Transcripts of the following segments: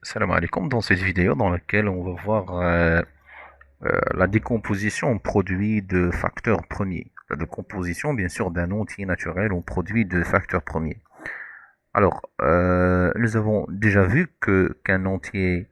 Salam alaikum, dans cette vidéo dans laquelle on va voir la décomposition en produits de facteurs premiers. La décomposition, bien sûr, d'un entier naturel en produit de facteurs premiers. Alors, nous avons déjà vu que qu'un entier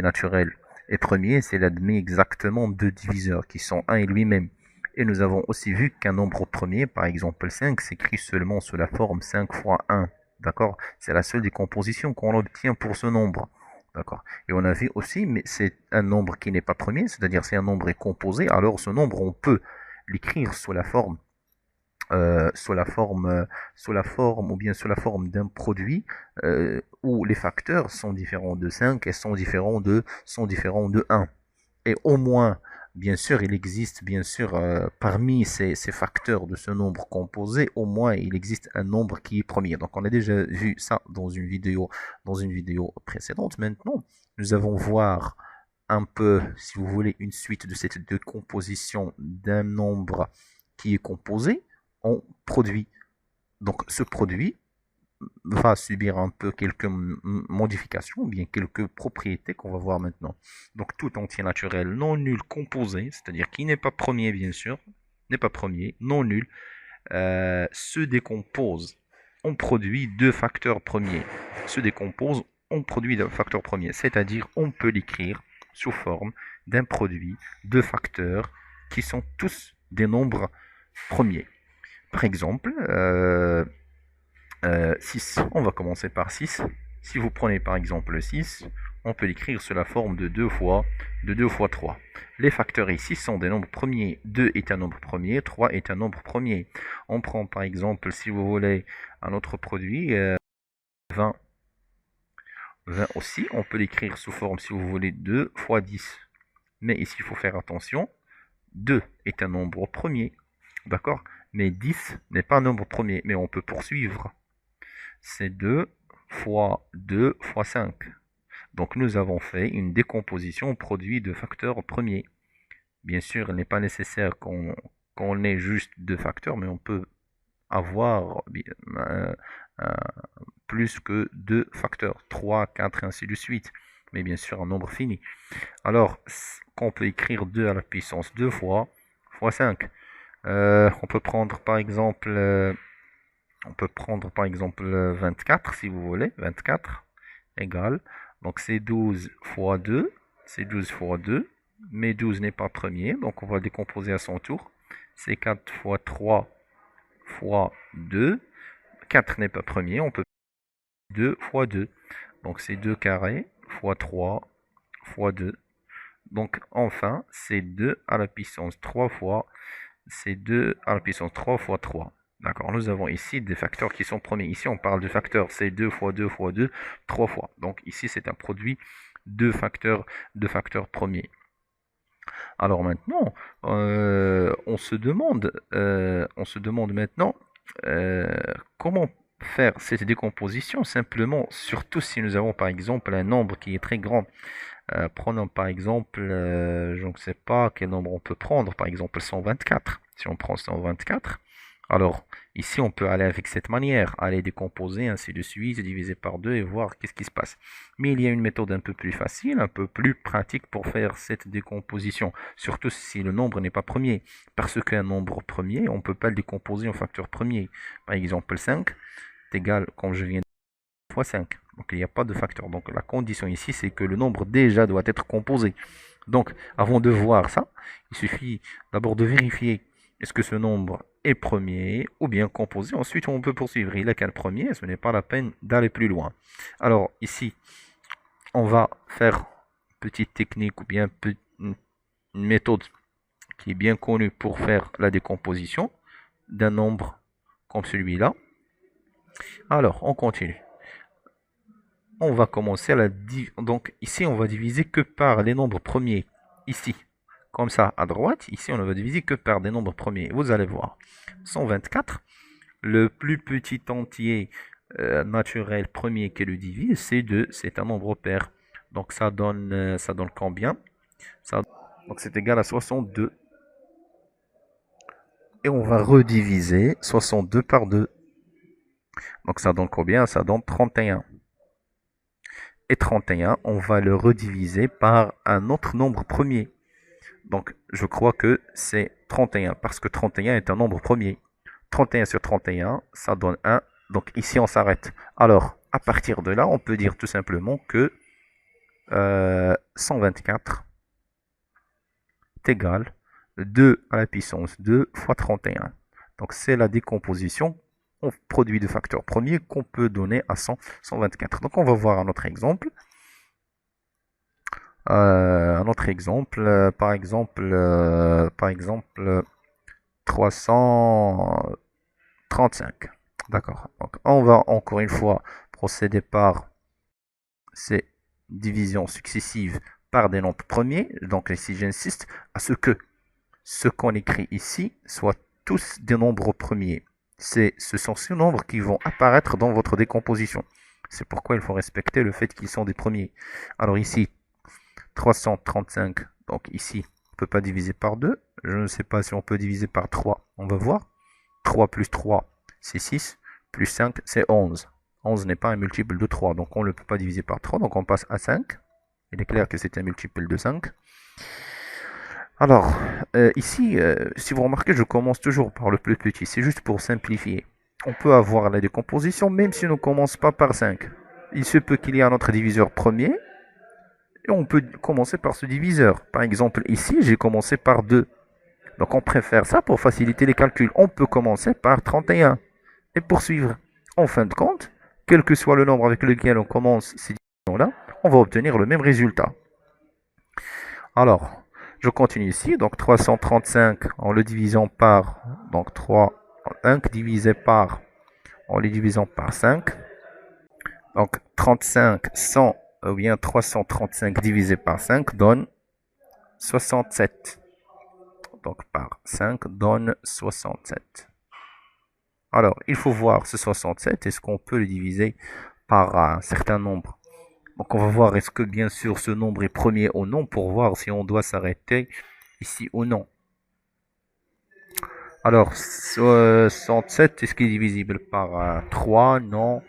naturel est premier, c'est l'admis exactement deux diviseurs qui sont un et lui-même. Et nous avons aussi vu qu'un nombre premier, par exemple 5, s'écrit seulement sous la forme 5 fois 1. D'accord? C'est la seule décomposition qu'on obtient pour ce nombre. D'accord? Et on a vu aussi, mais c'est un nombre qui n'est pas premier, c'est-à-dire si un nombre est composé, alors ce nombre, on peut l'écrire sous la forme ou bien sous la forme d'un produit où les facteurs sont différents de 5 et sont différents de 1. Et au moins, bien sûr, il existe, bien sûr, parmi ces facteurs de ce nombre composé, au moins il existe un nombre qui est premier. Donc on a déjà vu ça dans une vidéo précédente. Maintenant, nous allons voir un peu, si vous voulez, une suite de cette décomposition d'un nombre qui est composé en produit. Donc ce produit va subir un peu quelques modifications, ou bien quelques propriétés qu'on va voir maintenant. Donc tout entier naturel non nul composé, c'est-à-dire qui n'est pas premier bien sûr, n'est pas premier, non nul, se décompose en produit de facteurs premiers. Se décompose en produit de facteurs premiers, c'est-à-dire on peut l'écrire sous forme d'un produit de facteurs qui sont tous des nombres premiers. Par exemple, 6. On va commencer par 6. Si vous prenez par exemple le 6, on peut l'écrire sous la forme de 2 fois 3. Les facteurs ici sont des nombres premiers. 2 est un nombre premier, 3 est un nombre premier. On prend par exemple, si vous voulez, un autre produit, 20. 20 aussi, on peut l'écrire sous forme, si vous voulez, 2 fois 10. Mais ici, il faut faire attention. 2 est un nombre premier, d'accord? Mais 10 n'est pas un nombre premier, mais on peut poursuivre. C'est 2 fois 2 fois 5. Donc nous avons fait une décomposition au produit de facteurs premiers. Bien sûr, il n'est pas nécessaire qu'on ait juste deux facteurs, mais on peut avoir euh, euh, plus que deux facteurs, 3, 4 et ainsi de suite. Mais bien sûr, un nombre fini. Alors, qu'on peut écrire 2 à la puissance 2 fois 5. On peut prendre par exemple 24 si vous voulez. 24 égale. Donc c'est 12 fois 2. C'est 12 fois 2. Mais 12 n'est pas premier. Donc on va décomposer à son tour. C'est 4 fois 3 fois 2. 4 n'est pas premier. On peut 2 fois 2. Donc c'est 2 carré fois 3 fois 2. Donc enfin, c'est 2 à la puissance 3 fois. C'est 2 à la puissance 3 fois 3. D'accord, nous avons ici des facteurs qui sont premiers. Ici, on parle de facteurs, c'est 2 fois 2 fois 2, 3 fois. Donc ici, c'est un produit de facteurs premiers. Alors maintenant, on se demande maintenant euh, comment faire cette décomposition simplement, surtout si nous avons par exemple un nombre qui est très grand. Prenons par exemple, je ne sais pas quel nombre on peut prendre, par exemple 124. Si on prend 124, alors ici on peut aller avec cette manière, aller décomposer ainsi de suite, diviser par 2 et voir qu'est-ce qui se passe. Mais il y a une méthode un peu plus facile, un peu plus pratique pour faire cette décomposition, surtout si le nombre n'est pas premier. Parce qu'un nombre premier, on ne peut pas le décomposer en facteur premier. Par exemple 5 est égal, comme je viens de dire, fois 5. Donc il n'y a pas de facteur. Donc la condition ici, c'est que le nombre déjà doit être composé. Donc avant de voir ça, il suffit d'abord de vérifier est-ce que ce nombre est premier ou bien composé. Ensuite, on peut poursuivre. Il est qu'un premier, ce n'est pas la peine d'aller plus loin. Alors ici, on va faire une petite technique ou bien une méthode qui est bien connue pour faire la décomposition d'un nombre comme celui-là. Alors, on continue. On va commencer à la donc ici on va diviser que par les nombres premiers ici comme ça à droite. Ici on ne va diviser que par des nombres premiers, vous allez voir. 124, le plus petit entier naturel premier qui le divise, c'est 2, c'est un nombre pair. Donc ça donne combien ça, donc c'est égal à 62. Et on va rediviser 62 par 2. Donc ça donne combien? Ça donne 31. et 31, on va le rediviser par un autre nombre premier. Donc, je crois que c'est 31, parce que 31 est un nombre premier. 31 sur 31, ça donne 1. Donc ici, on s'arrête. Alors, à partir de là, on peut dire tout simplement que 124 est égal 2 à la puissance 2 fois 31. Donc c'est la décomposition en produit de facteurs premiers qu'on peut donner à 124. Donc on va voir un autre exemple. Par exemple 335. D'accord. Donc on va encore une fois procéder par ces divisions successives par des nombres premiers. Donc ici j'insiste à ce que ce qu'on écrit ici soient tous des nombres premiers. Ce sont ces nombres qui vont apparaître dans votre décomposition. C'est pourquoi il faut respecter le fait qu'ils sont des premiers. Alors ici, 335, donc ici, on ne peut pas diviser par 2. Je ne sais pas si on peut diviser par 3. On va voir. 3 plus 3, c'est 6. Plus 5, c'est 11. 11 n'est pas un multiple de 3, donc on ne peut pas diviser par 3. Donc on passe à 5. Il est clair que c'est un multiple de 5. Alors, ici, si vous remarquez, je commence toujours par le plus petit. C'est juste pour simplifier. On peut avoir la décomposition même si on ne commence pas par 5. Il se peut qu'il y ait un autre diviseur premier. Et on peut commencer par ce diviseur. Par exemple, ici, j'ai commencé par 2. Donc on préfère ça pour faciliter les calculs. On peut commencer par 31 et poursuivre. En fin de compte, quel que soit le nombre avec lequel on commence ces divisions-là, on va obtenir le même résultat. Alors, je continue ici. Donc 335 en le divisant par, donc 3, 1 divisé par, en les divisant par 5. Donc 35, 100 ou bien 335 divisé par 5 donne 67. Donc par 5 donne 67. Alors, il faut voir ce 67. Est-ce qu'on peut le diviser par un certain nombre? Donc on va voir est-ce que bien sûr ce nombre est premier ou non pour voir si on doit s'arrêter ici ou non. Alors 67, est-ce qu'il est divisible par 3? Non.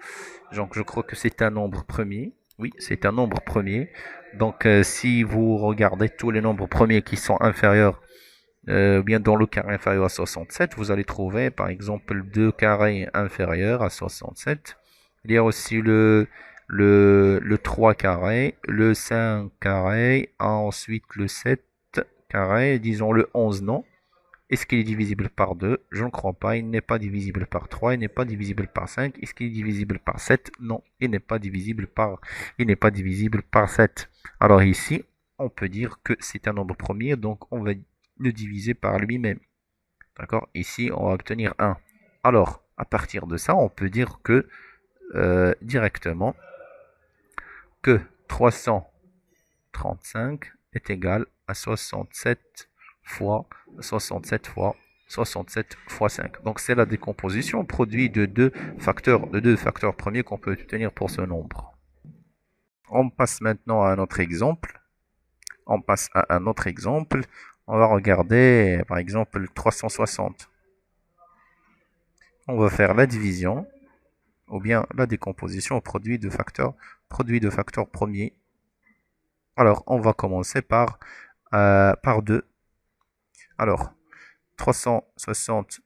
Donc je crois que c'est un nombre premier. Oui, c'est un nombre premier. Donc si vous regardez tous les nombres premiers qui sont inférieurs, bien dans le carré inférieur à 67, vous allez trouver par exemple 2 carrés inférieurs à 67. Il y a aussi le 3 carré, le 5 carré, ensuite le 7 carré, disons le 11 non. Est-ce qu'il est divisible par 2? Je ne crois pas. Il n'est pas divisible par 3. Il n'est pas divisible par 5. Est-ce qu'il est divisible par 7? Non. Il n'est pas divisible par 7. Alors ici, on peut dire que c'est un nombre premier. Donc on va le diviser par lui-même. D'accord? Ici, on va obtenir 1. Alors, à partir de ça, on peut dire que directement que 335 est égal à 67 fois 67 fois 67 fois 5. Donc c'est la décomposition produit de deux facteurs premiers qu'on peut obtenir pour ce nombre. On passe maintenant à un autre exemple. On va regarder par exemple 360. On va faire la division ou bien la décomposition au produit de facteurs premiers. Alors on va commencer par 2. Alors, 360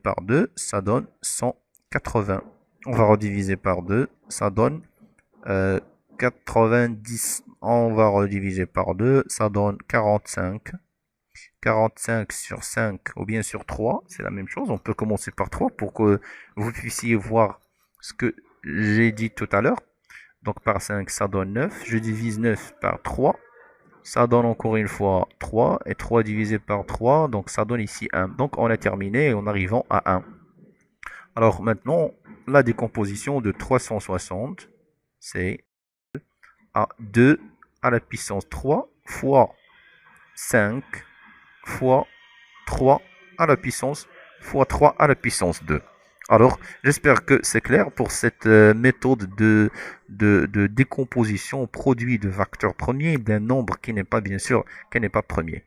par 2, ça donne 180. On va rediviser par 2, ça donne 90. On va rediviser par 2, ça donne 45. 45 sur 5 ou bien sur 3, c'est la même chose. On peut commencer par 3 pour que vous puissiez voir ce que j'ai dit tout à l'heure. Donc par 5, ça donne 9. Je divise 9 par 3. Ça donne encore une fois 3, et 3 divisé par 3, donc ça donne ici 1. Donc on a terminé en arrivant à 1. Alors maintenant, la décomposition de 360, c'est à 2 à la puissance 3 fois 5 fois 3 à la puissance fois 3 à la puissance 2. Alors, j'espère que c'est clair pour cette méthode de décomposition au produit de facteurs premiers d'un nombre qui n'est pas, bien sûr, qui n'est pas premier.